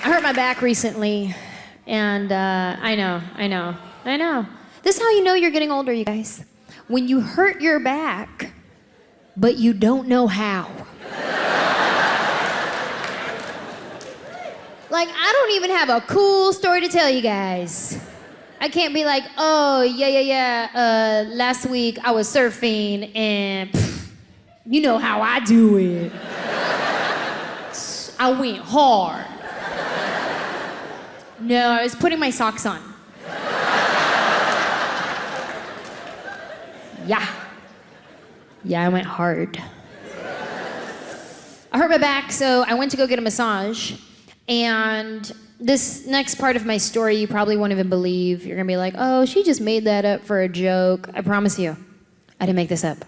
hurt my back recently, and I know. This is how you know you're getting older, you guys. When you hurt your back, but you don't know how. Like, I don't even have a cool story to tell you guys. I can't be like, oh, yeah, last week I was surfing and you know how I do it. I went hard. No, I was putting my socks on. Yeah, I went hard. I hurt my back, so I went to go get a massage. And this next part of my story, you probably won't even believe. You're gonna be like, oh, she just made that up for a joke. I promise you, I didn't make this up.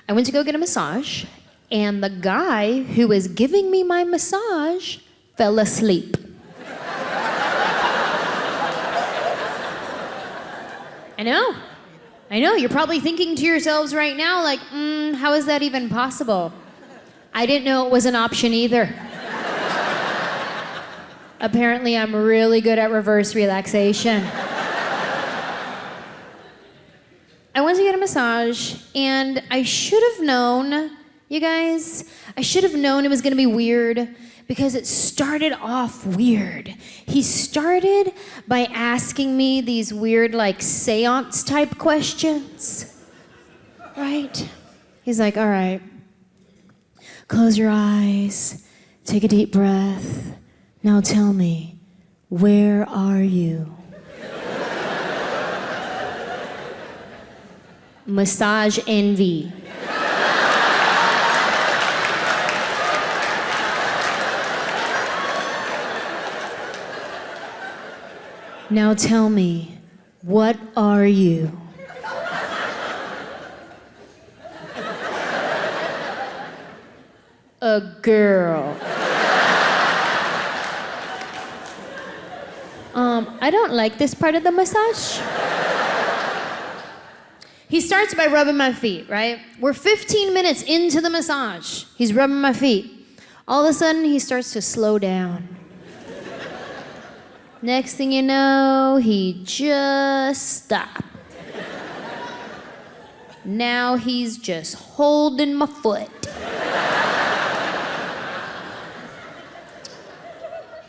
I went to go get a massage, and the guy who was giving me my massage fell asleep. I know, you're probably thinking to yourselves right now, like, how is that even possible? I didn't know it was an option either. Apparently, I'm really good at reverse relaxation. I went to get a massage, and I should have known, you guys, it was gonna be weird because it started off weird. He started by asking me these weird, like, seance type questions, right? He's like, all right, close your eyes, take a deep breath. Now tell me, where are you? Massage envy. Now tell me, what are you? A girl. I don't like this part of the massage. He starts by rubbing my feet, right? We're 15 minutes into the massage. He's rubbing my feet. All of a sudden, he starts to slow down. Next thing you know, he just stopped. Now he's just holding my foot.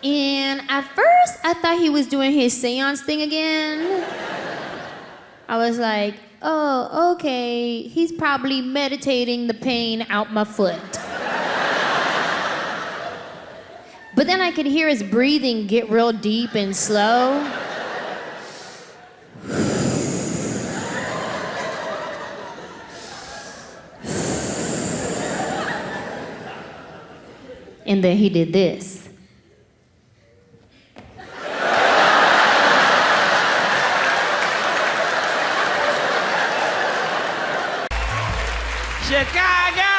And at first, I thought he was doing his seance thing again. I was like, oh, okay, he's probably meditating the pain out my foot. But then I could hear his breathing get real deep and slow. And then he did this. Chicago!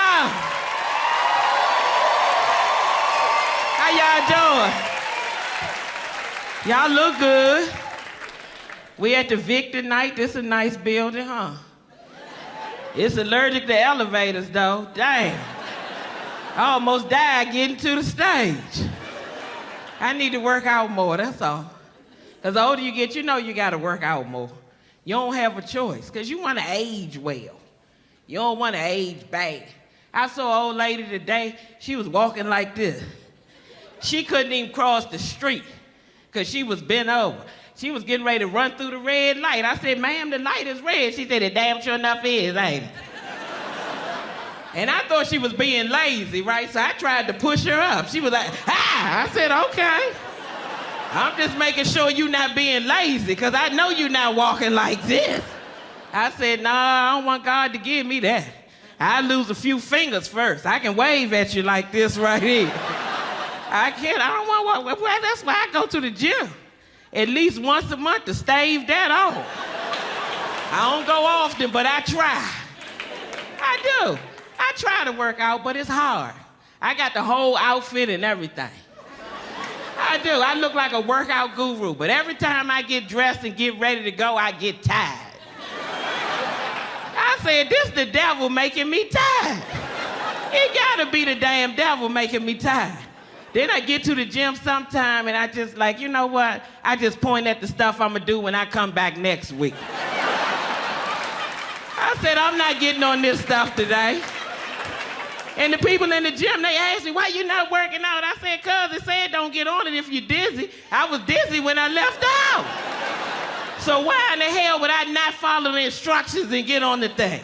How y'all doing? Y'all look good. We at the Victor night. This is a nice building, huh? It's allergic to elevators, though. Dang. I almost died getting to the stage. I need to work out more, that's all. Because the older you get, you know you got to work out more. You don't have a choice, because you want to age well. You don't want to age bad. I saw an old lady today, she was walking like this. She couldn't even cross the street because she was bent over. She was getting ready to run through the red light. I said, ma'am, the light is red. She said, it damn sure enough is, ain't it? And I thought she was being lazy, right? So I tried to push her up. She was like, ah! I said, okay. I'm just making sure you're not being lazy because I know you're not walking like this. I said, nah, I don't want God to give me that. I lose a few fingers first. I can wave at you like this right here. I can't, I don't want, well, that's why I go to the gym. At least once a month to stave that off. I don't go often, but I try. I do. I try to work out, but it's hard. I got the whole outfit and everything. I do. I look like a workout guru, but every time I get dressed and get ready to go, I get tired. I said, this the devil making me tired. It gotta be the damn devil making me tired. Then I get to the gym sometime and I just like, you know what? I just point at the stuff I'm gonna do when I come back next week. I said, I'm not getting on this stuff today. And the people in the gym, they asked me, why you not working out? I said, cause it said don't get on it if you're dizzy. I was dizzy when I left out. So why in the hell would I not follow the instructions and get on the thing?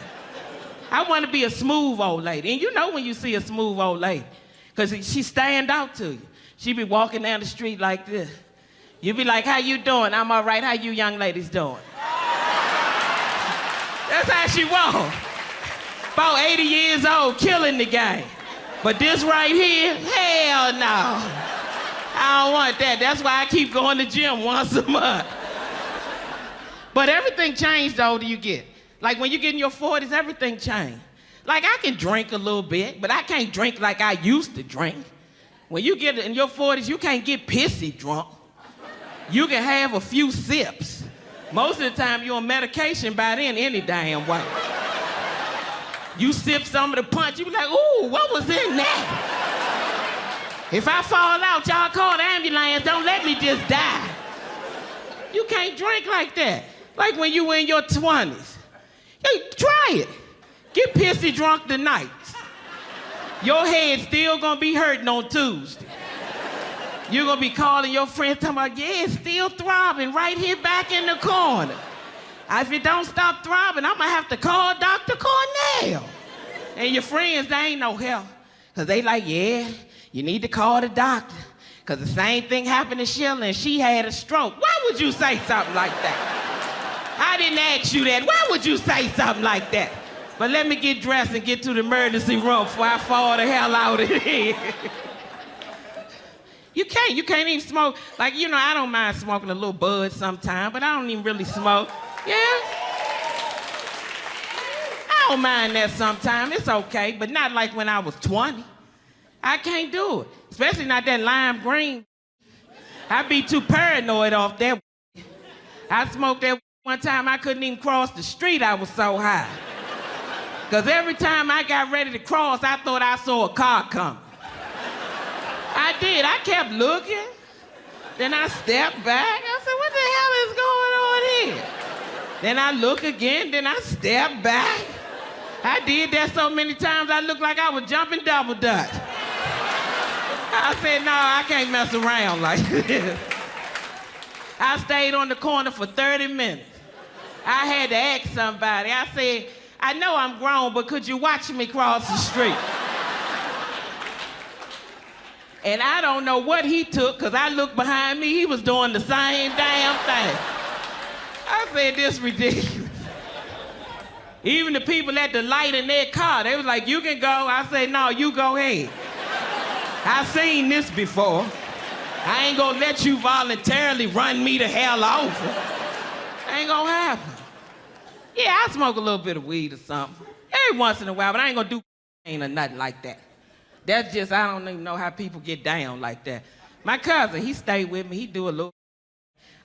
I want to be a smooth old lady. And you know when you see a smooth old lady, because she stand out to you. She be walking down the street like this. You be like, how you doing? I'm all right. How you young ladies doing? That's how she walk. About 80 years old, killing the game. But this right here, hell no. I don't want that. That's why I keep going to the gym once a month. But everything changed the older you get. Like when you get in your 40s, everything changed. Like I can drink a little bit, but I can't drink like I used to drink. When you get in your 40s, you can't get pissy drunk. You can have a few sips. Most of the time, you're on medication by then any damn way. You sip some of the punch, you be like, ooh, what was in that? If I fall out, y'all call the ambulance, don't let me just die. You can't drink like that. Like when you were in your 20s. Hey, try it. Get pissy drunk tonight. Your head's still gonna be hurting on Tuesday. You're gonna be calling your friends talking about, yeah, it's still throbbing right here back in the corner. If it don't stop throbbing, I'm gonna have to call Dr. Cornell. And your friends, they ain't no help. Cause they like, yeah, you need to call the doctor. Cause the same thing happened to Sheila and she had a stroke. Why would you say something like that? I didn't ask you that. Why would you say something like that? But let me get dressed and get to the emergency room before I fall the hell out of here. You can't even smoke. Like, you know, I don't mind smoking a little bud sometime, but I don't even really smoke. Yeah? I don't mind that sometimes. It's okay, but not like when I was 20. I can't do it. Especially not that lime green. I be too paranoid off that. I smoked that one time I couldn't even cross the street, I was so high. Because every time I got ready to cross, I thought I saw a car coming. I did. I kept looking. Then I stepped back. I said, what the hell is going on here? Then I look again. Then I step back. I did that so many times I looked like I was jumping double dutch. I said, no, I can't mess around like this. I stayed on the corner for 30 minutes. I had to ask somebody. I said, I know I'm grown, but could you watch me cross the street? And I don't know what he took, because I looked behind me, he was doing the same damn thing. I said, this ridiculous. Even the people at the light in their car, they was like, you can go. I said, no, you go ahead. I've seen this before. I ain't gonna let you voluntarily run me the hell over. Ain't gonna happen. Yeah, I smoke a little bit of weed or something. Every once in a while, but I ain't gonna do or nothing like that. That's just, I don't even know how people get down like that. My cousin, he stayed with me, he do a little.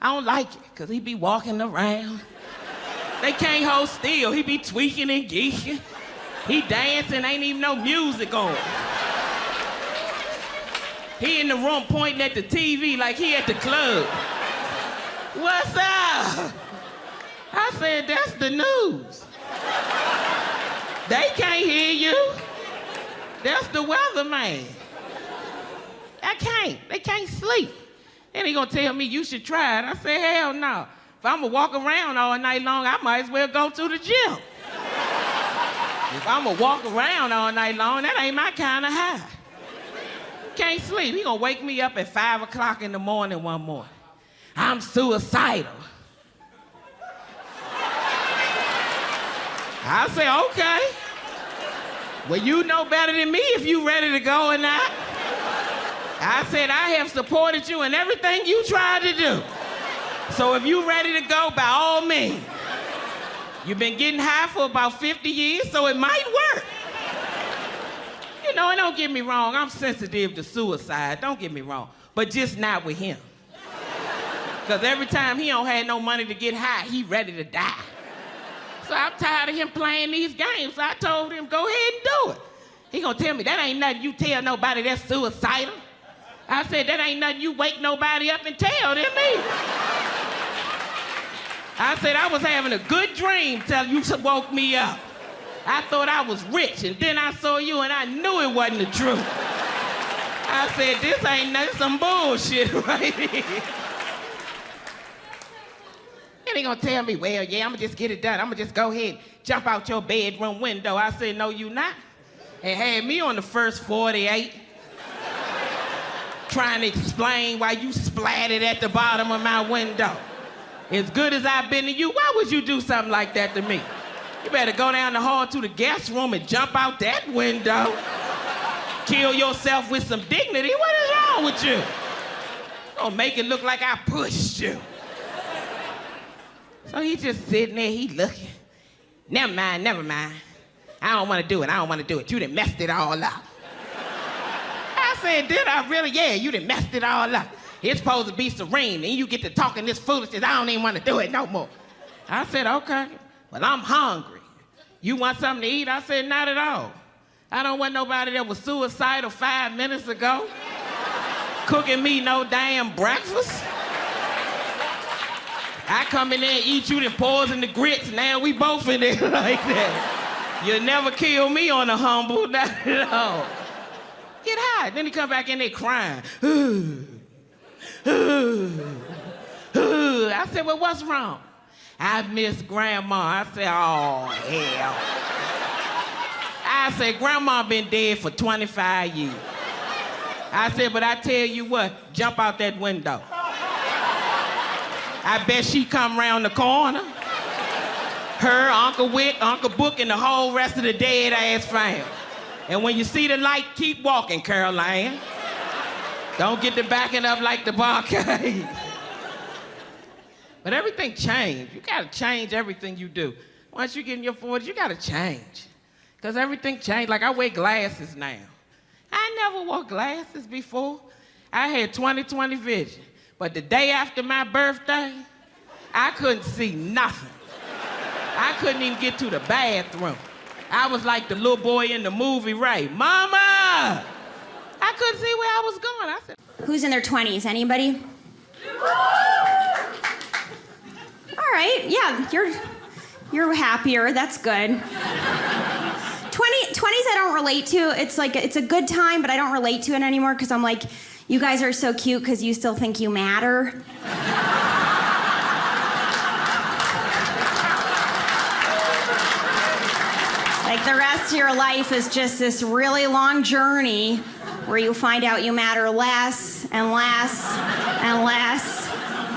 I don't like it, because he be walking around. They can't hold still. He be tweaking and geeking. He dancing, ain't even no music on. He in the room pointing at the TV like he at the club. What's up? I said, that's the news. They can't hear you. That's the weatherman. They can't sleep. And he gonna tell me you should try it. I said, hell no. If I'm gonna walk around all night long, I might as well go to the gym. If I'm gonna walk around all night long, that ain't my kind of high. Can't sleep. He gonna wake me up at 5 o'clock in the morning one morning. I'm suicidal. I say, okay. Well, you know better than me if you ready to go or not. I said, I have supported you in everything you tried to do. So if you ready to go, by all means. You've been getting high for about 50 years, so it might work. You know, and don't get me wrong, I'm sensitive to suicide, don't get me wrong, but just not with him. Because every time he don't have no money to get high, he ready to die. So I'm tired of him playing these games, so I told him, go ahead and do it. He gonna tell me, that ain't nothing you tell nobody that's suicidal. I said, that ain't nothing you wake nobody up and tell them me. I said, I was having a good dream till you woke me up. I thought I was rich, and then I saw you, and I knew it wasn't the truth. I said, this ain't nothing, some bullshit right here. And they gonna tell me, well, yeah, I'm gonna just get it done. I'm gonna just go ahead and jump out your bedroom window. I said, no, you not. And had me on the first 48, trying to explain why you splattered at the bottom of my window. As good as I've been to you, why would you do something like that to me? You better go down the hall to the guest room and jump out that window. Kill yourself with some dignity. What is wrong with you? Gonna make it look like I pushed you. So he just sitting there, he looking. Never mind. I don't wanna do it. You done messed it all up. I said, did I really? Yeah, you done messed it all up. It's supposed to be serene, and you get to talking this foolishness. I don't even wanna do it no more. I said, okay, well, I'm hungry. You want something to eat? I said, not at all. I don't want nobody that was suicidal 5 minutes ago cooking me no damn breakfast. I come in there and eat you, then poison the grits. Now we both in there like that. You'll never kill me on a humble, not at all. Get high. Then he come back in there crying. I said, well, what's wrong? I miss Grandma. I said, oh, hell. I said, Grandma been dead for 25 years. I said, but I tell you what, jump out that window. I bet she come around the corner. Her, Uncle Wick, Uncle Book, and the whole rest of the dead ass family. And when you see the light, keep walking, Caroline. Don't get to backing up like the barcade. But everything changed. You gotta change everything you do. Once you get in your 40s, you gotta change. Because everything changed. Like I wear glasses now. I never wore glasses before. I had 20/20 vision. But the day after my birthday, I couldn't see nothing. I couldn't even get to the bathroom. I was like the little boy in the movie, Ray. Mama! I couldn't see where I was going. I said, who's in their 20s? Anybody? All right, yeah, you're happier. That's good. 20s I don't relate to. It's like, it's a good time, but I don't relate to it anymore because I'm like, you guys are so cute because you still think you matter. Like the rest of your life is just this really long journey where you find out you matter less and less and less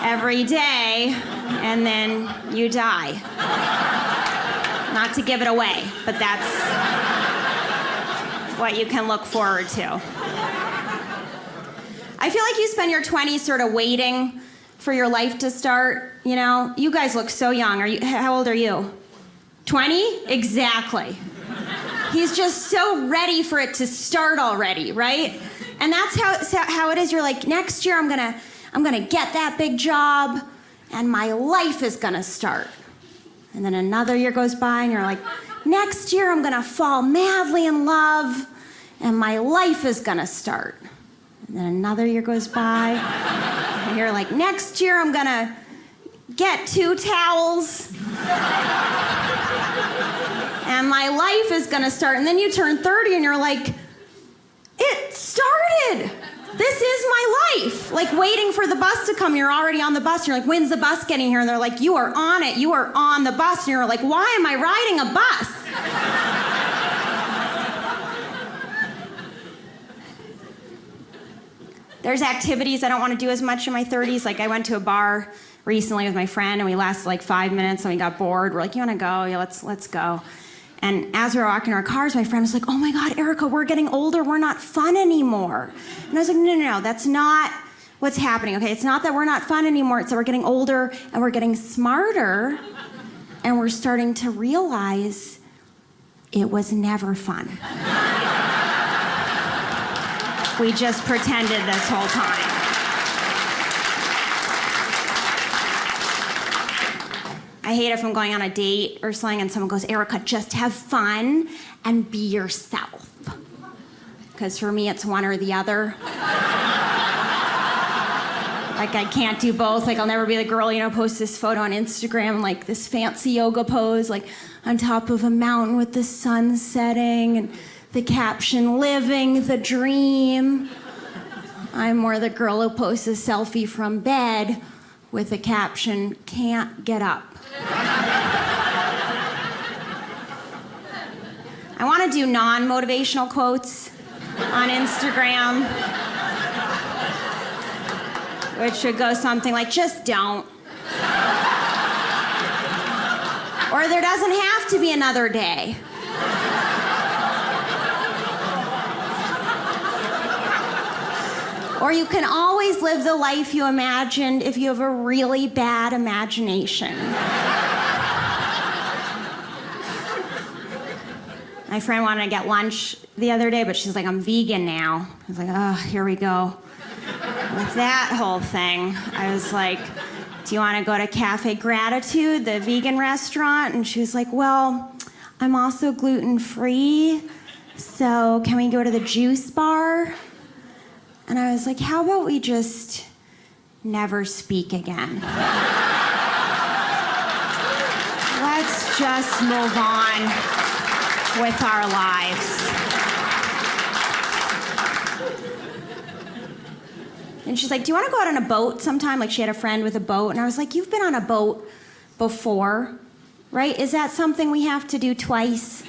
every day, and then you die. Not to give it away, but that's what you can look forward to. I feel like you spend your 20s sort of waiting for your life to start, you know? You guys look so young. How old are you? 20? Exactly. He's just so ready for it to start already, right? And that's how it is. You're like, next year I'm gonna get that big job and my life is gonna start. And then another year goes by and you're like, next year I'm gonna fall madly in love and my life is gonna start. And then another year goes by and you're like, next year I'm gonna get 2 towels and my life is gonna start. And then you turn 30 and you're like, it started. This is my life. Like waiting for the bus to come, you're already on the bus. You're like, when's the bus getting here? And they're like, you are on it. You are on the bus. And you're like, why am I riding a bus? There's activities I don't want to do as much in my 30s. Like I went to a bar recently with my friend and we lasted like 5 minutes and we got bored. We're like, you want to go? Yeah, let's go. And as we were walking in our cars, my friend was like, oh my God, Erica, we're getting older. We're not fun anymore. And I was like, no, that's not what's happening, okay? It's not that we're not fun anymore. It's that we're getting older and we're getting smarter and we're starting to realize it was never fun. We just pretended this whole time. I hate if I'm going on a date or something and someone goes, Erica, just have fun and be yourself. Because for me, it's one or the other. Like, I can't do both. Like, I'll never be the girl, post this photo on Instagram, like this fancy yoga pose, like on top of a mountain with the sun setting and the caption, living the dream. I'm more the girl who posts a selfie from bed with the caption, can't get up. I want to do non-motivational quotes on Instagram, which should go something like, just don't. Or there doesn't have to be another day. Or you can always live the life you imagined if you have a really bad imagination. My friend wanted to get lunch the other day, but she's like, I'm vegan now. I was like, oh, here we go. With that whole thing, I was like, do you want to go to Cafe Gratitude, the vegan restaurant? And she was like, well, I'm also gluten-free, so can we go to the juice bar? And I was like, how about we just never speak again? Let's just move on with our lives. And she's like, do you want to go out on a boat sometime? Like, she had a friend with a boat. And I was like, you've been on a boat before, right? Is that something we have to do twice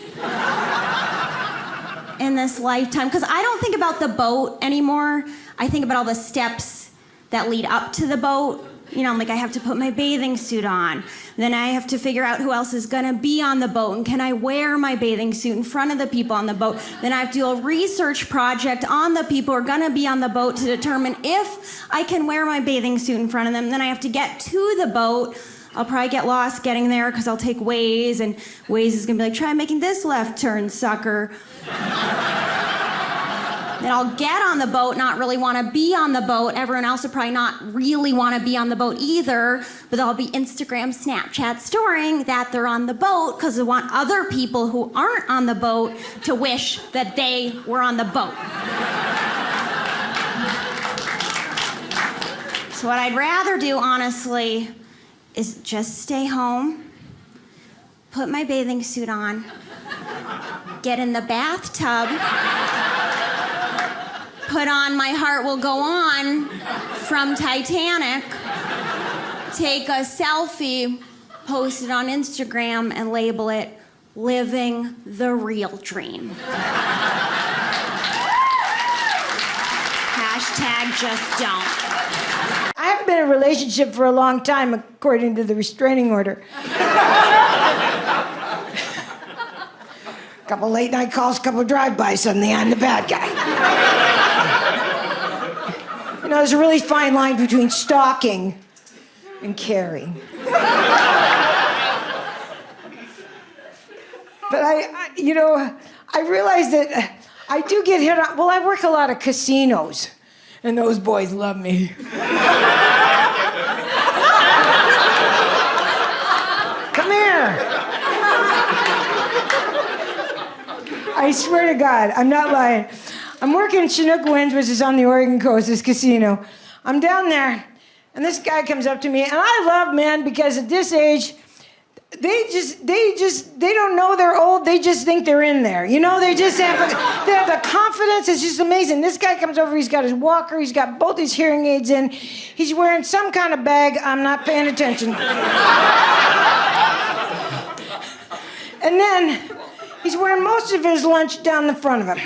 in this lifetime? Because I don't think about the boat anymore. I think about all the steps that lead up to the boat. I'm like, I have to put my bathing suit on. Then I have to figure out who else is gonna be on the boat, and can I wear my bathing suit in front of the people on the boat? Then I have to do a research project on the people who are gonna be on the boat to determine if I can wear my bathing suit in front of them. Then I have to get to the boat. I'll probably get lost getting there because I'll take Waze, and Waze is gonna be like, try making this left turn, sucker. Then I'll get on the boat, not really want to be on the boat. Everyone else will probably not really want to be on the boat either, but they'll be Instagram, Snapchat storing that they're on the boat because they want other people who aren't on the boat to wish that they were on the boat. So what I'd rather do, honestly, is just stay home, put my bathing suit on, get in the bathtub, put on My Heart Will Go On from Titanic, take a selfie, post it on Instagram, and label it Living the Real Dream. Hashtag just don't. I haven't been in a relationship for a long time, according to the restraining order. Couple late night calls, couple drive-bys, suddenly I'm the bad guy. There's a really fine line between stalking and caring. But I realize that I do get hit on. Well, I work a lot of casinos, and those boys love me. Come here. I swear to God, I'm not lying. I'm working in Chinook Winds, which is on the Oregon coast, this casino. I'm down there, and this guy comes up to me, and I love men because at this age, they don't know they're old, they just think they're in there. They have the confidence, it's just amazing. This guy comes over, he's got his walker, he's got both his hearing aids in, he's wearing some kind of bag, I'm not paying attention. And then, he's wearing most of his lunch down the front of him.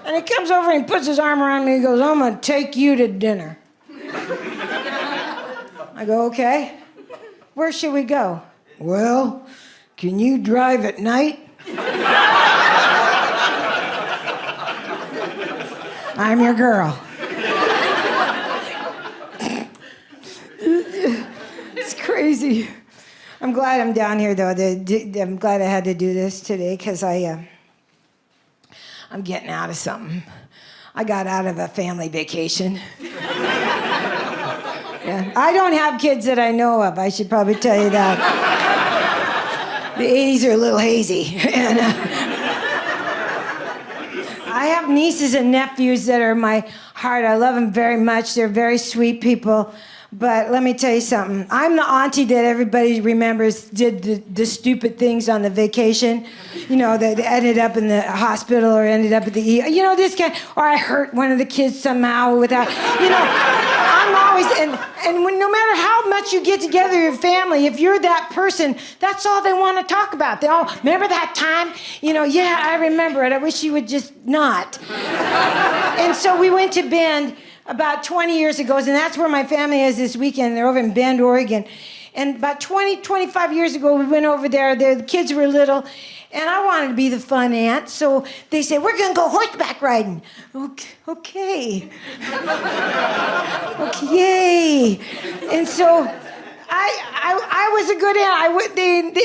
And he comes over and he puts his arm around me and he goes, I'm gonna take you to dinner. I go, okay. Where should we go? Well, can you drive at night? I'm your girl. It's crazy. I'm glad I'm down here, though. I'm glad I had to do this today because I'm getting out of something. I got out of a family vacation. Yeah. I don't have kids that I know of. I should probably tell you that. The 80s are a little hazy. And I have nieces and nephews that are my heart. I love them very much. They're very sweet people. But let me tell you something. I'm the auntie that everybody remembers did the stupid things on the vacation. You know, that ended up in the hospital or ended up at the ER. You know, this guy, or I hurt one of the kids somehow without, you know. I'm always, and when, no matter how much you get together your family, if you're that person, that's all they want to talk about. They all, remember that time? You know, yeah, I remember it. I wish you would just not. And so we went to Bend about 20 years ago, and that's where my family is this weekend. They're over in Bend, Oregon. And about 25 years ago, we went over there. The kids were little, and I wanted to be the fun aunt. So they said, we're going to go horseback riding. Okay. Okay, yay. And so I was a good aunt.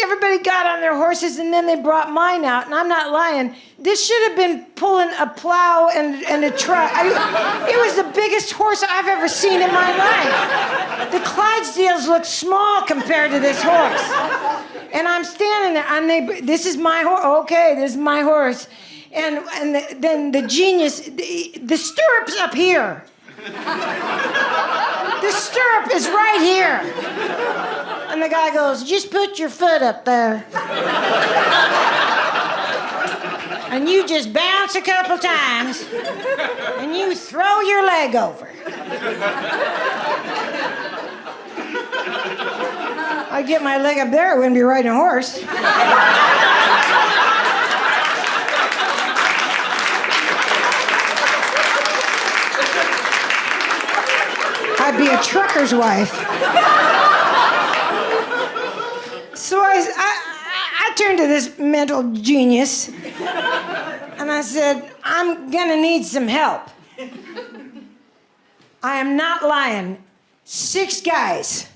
Everybody got on their horses, and then they brought mine out, and I'm not lying. This should have been pulling a plow and a truck. It was the biggest horse I've ever seen in my life. The Clydesdales look small compared to this horse. And I'm standing there, this is my horse. Okay, this is my horse. And then the genius, the stirrup's up here. The stirrup is right here. And the guy goes, just put your foot up there. And you just bounce a couple times, and you throw your leg over. I get my leg up there, I wouldn't be riding a horse. I'd be a trucker's wife. So I turned to this mental genius, and I said, I'm gonna need some help. I am not lying. 6 guys.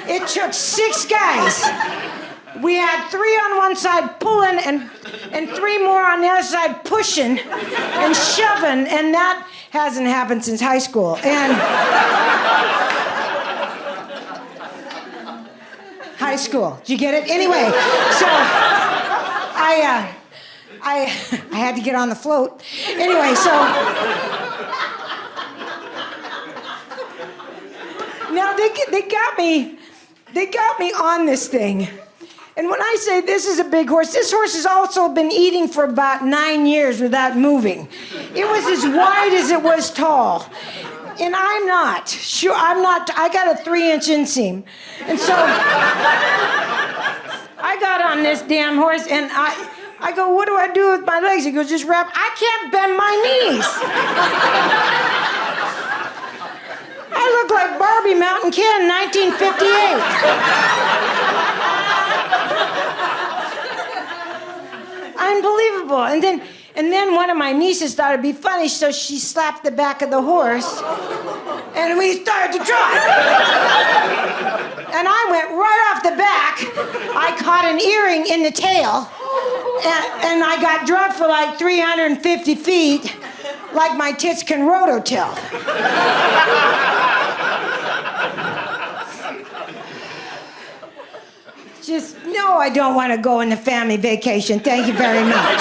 It took 6 guys. We had 3 on one side pulling and 3 more on the other side pushing and shoving, and that hasn't happened since high school. And high school, did you get it? Anyway, so I had to get on the float. Anyway, so now they got me on this thing. And when I say this is a big horse, this horse has also been eating for about 9 years without moving. It was as wide as it was tall. And I'm not. Sure, I'm not. I got a 3-inch inseam. And so I got on this damn horse, and I go, what do I do with my legs? He goes, just wrap. I can't bend my knees. I look like Barbie Mountain Kid in 1958. Unbelievable. And then one of my nieces thought it'd be funny, so she slapped the back of the horse, and we started to trot. And I went right off the back. I caught an earring in the tail, and I got dropped for like 350 feet, like my tits can rototill. Just, no, I don't want to go on the family vacation. Thank you very much.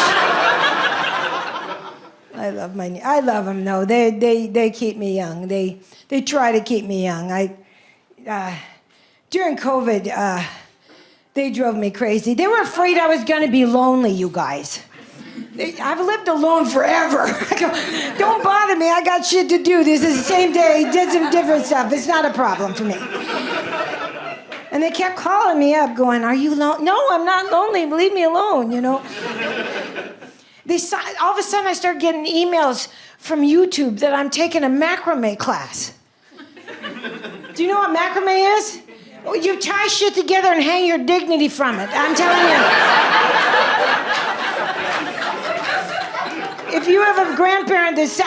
I love them, though. They keep me young. They try to keep me young. During COVID, they drove me crazy. They were afraid I was going to be lonely, you guys. I've lived alone forever. I go, don't bother me. I got shit to do. This is the same day. Did some different stuff. It's not a problem for me. And they kept calling me up, going, are you lonely? No, I'm not lonely. Leave me alone, you know. All of a sudden, I started getting emails from YouTube that I'm taking a macrame class. Do you know what macrame is? Well, you tie shit together and hang your dignity from it. I'm telling you. If you have a grandparent that's,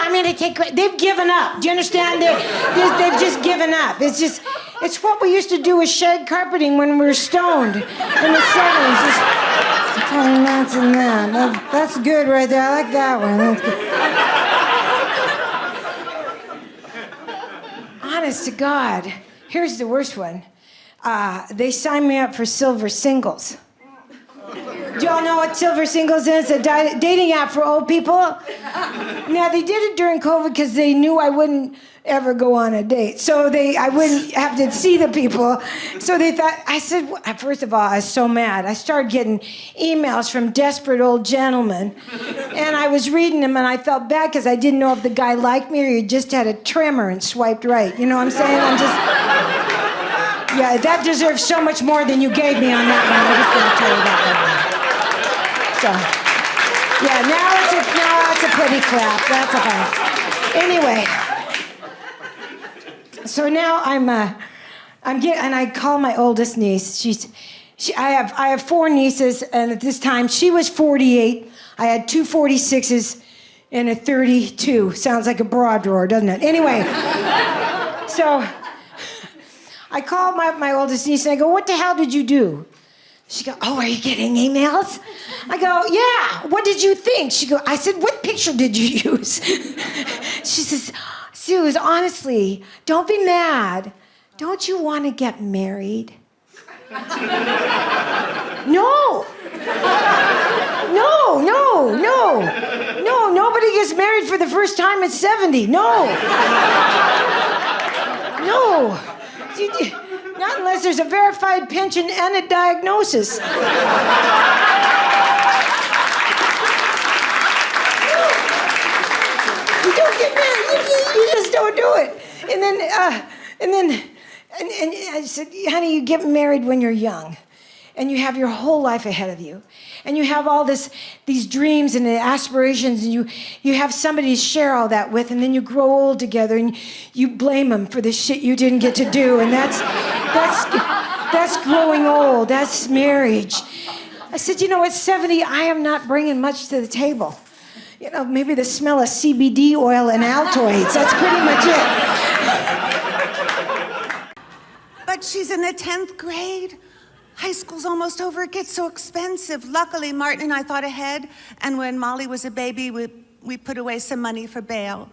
they've given up. Do you understand? They've just given up. It's what we used to do with shag carpeting when we were stoned in the 70s. Just telling that's and that. That's good right there. I like that one. That's good. Honest to God, here's the worst one. They signed me up for silver singles. Do y'all know what Silver Singles is? It's a dating app for old people. Now, they did it during COVID because they knew I wouldn't ever go on a date. So I wouldn't have to see the people. So they thought, I said, first of all, I was so mad. I started getting emails from desperate old gentlemen. And I was reading them and I felt bad because I didn't know if the guy liked me or he just had a tremor and swiped right. You know what I'm saying? Yeah, that deserves so much more than you gave me on that one. I'm just going to tell you that one. So, yeah, now it's a pretty clap. That's a fine. Anyway, so now and I call my oldest niece. I have 4 nieces, and at this time she was 48. I had 2 46s and a 32. Sounds like a bra drawer, doesn't it? Anyway, so I called my oldest niece and I go, "What the hell did you do?" She goes, "Oh, are you getting emails?" I go, "Yeah, what did you think?" I said, "What picture did you use?" She says, "Suze, honestly, don't be mad. Don't you want to get married?" No, nobody gets married for the first time at 70. No. Not unless there's a verified pension and a diagnosis. You don't get married. You just don't do it. And I said, "Honey, you get married when you're young, and you have your whole life ahead of you, and you have all these dreams and aspirations, and you have somebody to share all that with, and then you grow old together, and you blame them for the shit you didn't get to do, and that's growing old. That's marriage." I said, "At 70, I am not bringing much to the table. Maybe the smell of CBD oil and Altoids. That's pretty much it." But she's in the 10th grade. High school's almost over. It gets so expensive. Luckily, Martin and I thought ahead, and when Molly was a baby, we put away some money for bail.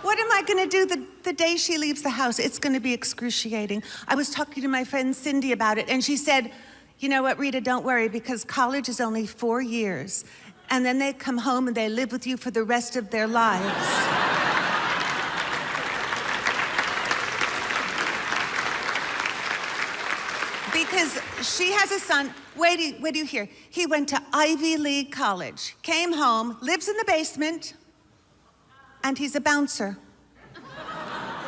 What am I going to do the day she leaves the house? It's going to be excruciating. I was talking to my friend Cindy about it, and she said, "You know what, Rita, don't worry, because college is only 4 years, and then they come home and they live with you for the rest of their lives." Because she has a son, wait do you hear? He went to Ivy League college, came home, lives in the basement, and he's a bouncer.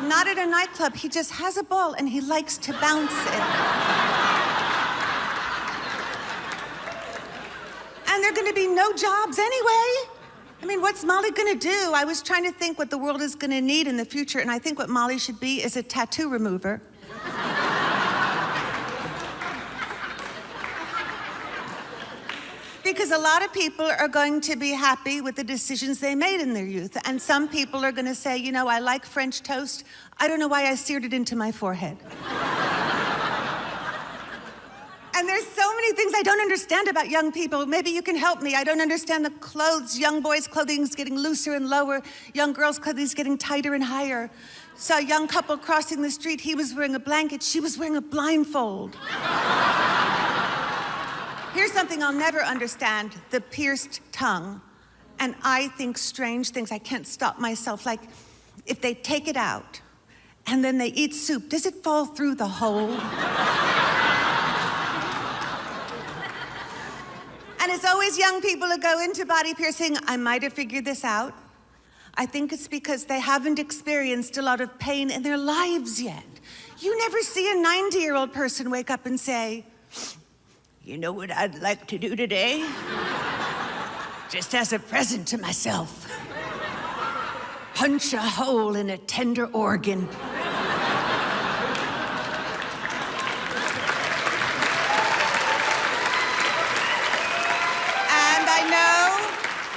Not at a nightclub, he just has a ball and he likes to bounce it. And there are gonna be no jobs anyway. I mean, what's Molly gonna do? I was trying to think what the world is gonna need in the future, and I think what Molly should be is a tattoo remover. Because a lot of people are going to be happy with the decisions they made in their youth. And some people are going to say, I like French toast. I don't know why I seared it into my forehead. And there's so many things I don't understand about young people. Maybe you can help me. I don't understand the clothes. Young boys' clothing is getting looser and lower. Young girls' clothing is getting tighter and higher. Saw a young couple crossing the street. He was wearing a blanket. She was wearing a blindfold. Here's something I'll never understand, the pierced tongue. And I think strange things. I can't stop myself. Like, if they take it out and then they eat soup, does it fall through the hole? And it's always young people who go into body piercing. I might have figured this out. I think it's because they haven't experienced a lot of pain in their lives yet. You never see a 90-year-old person wake up and say, "You know what I'd like to do today? Just as a present to myself. Punch a hole in a tender organ." And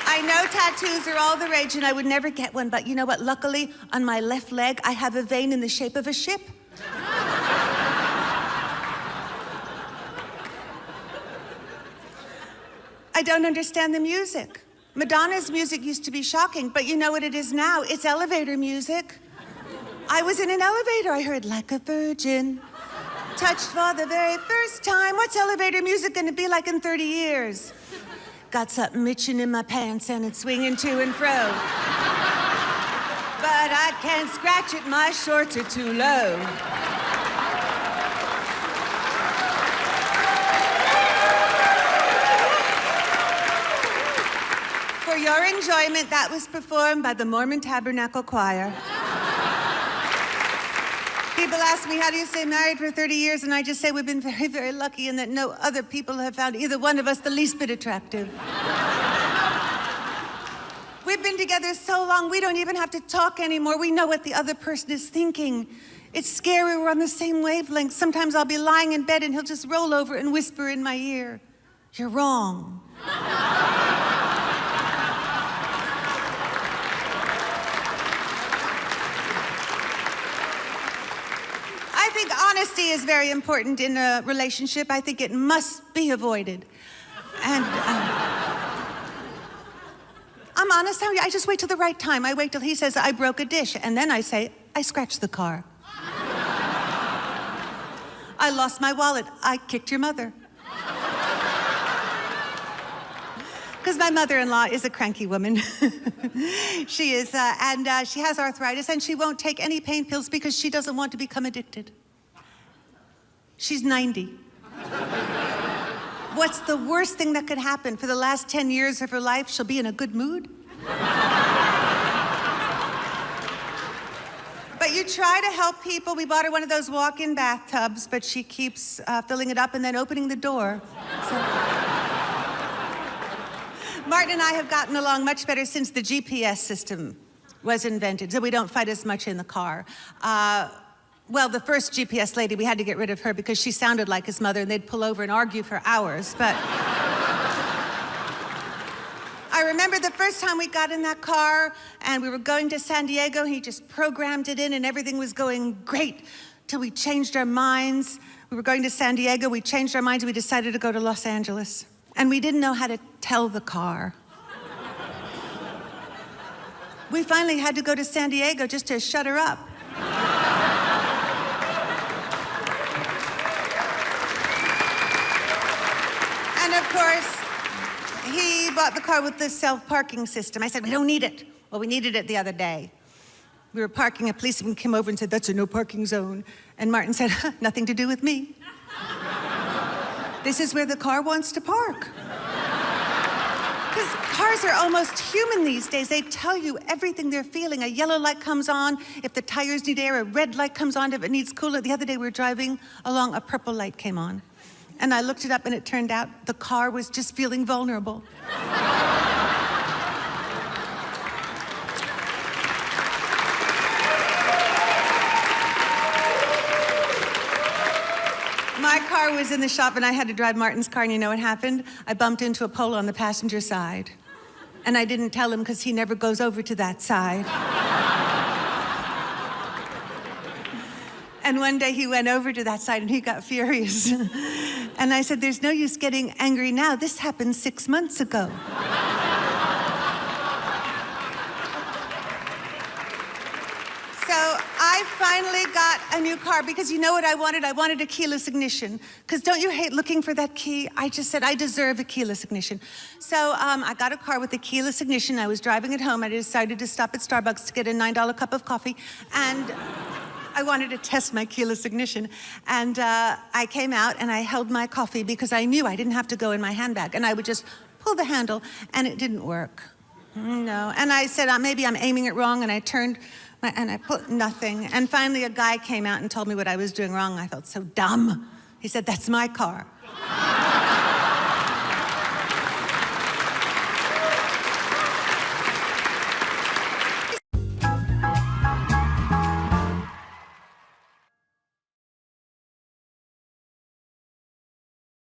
I know tattoos are all the rage and I would never get one, but you know what? Luckily, on my left leg, I have a vein in the shape of a ship. I don't understand the music. Madonna's music used to be shocking, but you know what it is now? It's elevator music. I was in an elevator. I heard "Like a Virgin, touched for the very first time. What's elevator music gonna be like in 30 years? Got something itching in my pants and it's swinging to and fro. But I can't scratch it, my shorts are too low. For your enjoyment, that was performed by the Mormon Tabernacle Choir. People ask me, how do you stay married for 30 years? And I just say we've been very, very lucky in that no other people have found either one of us the least bit attractive. We've been together so long, we don't even have to talk anymore. We know what the other person is thinking. It's scary, we're on the same wavelength. Sometimes I'll be lying in bed and he'll just roll over and whisper in my ear, "You're wrong." I think honesty is very important in a relationship. I think it must be avoided. And I'm honest, I just wait till the right time. I wait till he says, "I broke a dish," and then I say, "I scratched the car." "I lost my wallet." "I kicked your mother." Because my mother-in-law is a cranky woman. She is, and she has arthritis, and she won't take any pain pills because she doesn't want to become addicted. She's 90. What's the worst thing that could happen? For the last 10 years of her life, she'll be in a good mood. But you try to help people. We bought her one of those walk-in bathtubs, but she keeps filling it up and then opening the door. So. Martin and I have gotten along much better since the GPS system was invented, so we don't fight as much in the car. Well, the first GPS lady, we had to get rid of her because she sounded like his mother and they'd pull over and argue for hours, but... I remember the first time we got in that car and we were going to San Diego, he just programmed it in and everything was going great till we changed our minds. We were going to San Diego, we changed our minds, we decided to go to Los Angeles. And we didn't know how to tell the car. We finally had to go to San Diego just to shut her up. And of course, he bought the car with the self-parking system. I said, "We don't need it." Well, we needed it the other day. We were parking, a policeman came over and said, "That's a no parking zone." And Martin said, "Nothing to do with me. This is where the car wants to park." Because cars are almost human these days. They tell you everything they're feeling. A yellow light comes on if the tires need air, a red light comes on if it needs cooler. The other day we were driving along, a purple light came on. And I looked it up and it turned out the car was just feeling vulnerable. My car was in the shop and I had to drive Martin's car, and you know what happened? I bumped into a pole on the passenger side. And I didn't tell him because he never goes over to that side. And one day he went over to that side and he got furious. And I said, "There's no use getting angry now. This happened 6 months ago." So I finally got a new car because you know what I wanted? I wanted a keyless ignition. Because don't you hate looking for that key? I just said, I deserve a keyless ignition. So I got a car with a keyless ignition. I was driving it home. I decided to stop at Starbucks to get a $9 cup of coffee. And I wanted to test my keyless ignition. And I came out and I held my coffee because I knew I didn't have to go in my handbag. And I would just pull the handle and it didn't work. No. And I said, maybe I'm aiming it wrong. And I turned and I put nothing. And finally a guy came out and told me what I was doing wrong. I felt so dumb. He said, "That's my car."